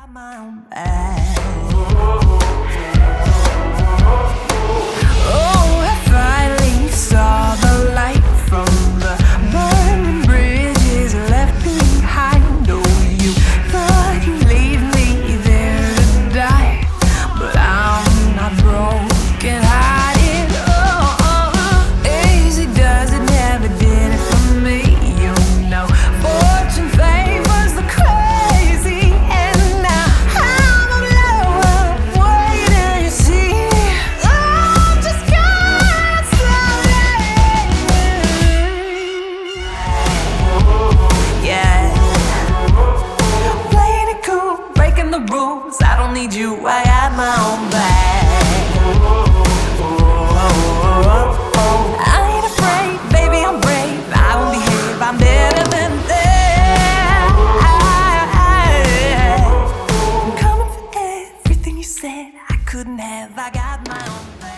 got my own bag. Oh, I finally saw the light from the burning bridges left behind. Oh, you thought you'd leave me there to die, but I'm not broken hearted. Oh, easy does it, never did it for me. You know, fortune favors the crazy, and now I'm alone, waiting to see. Oh, just got slowly. Yeah, playing it cool, breaking the rules. I don't need you, I got my own bag. I ain't afraid, baby, I'm brave. I won't behave, I'm better than that. I'm coming for everything you said I couldn't have. I got my own bag.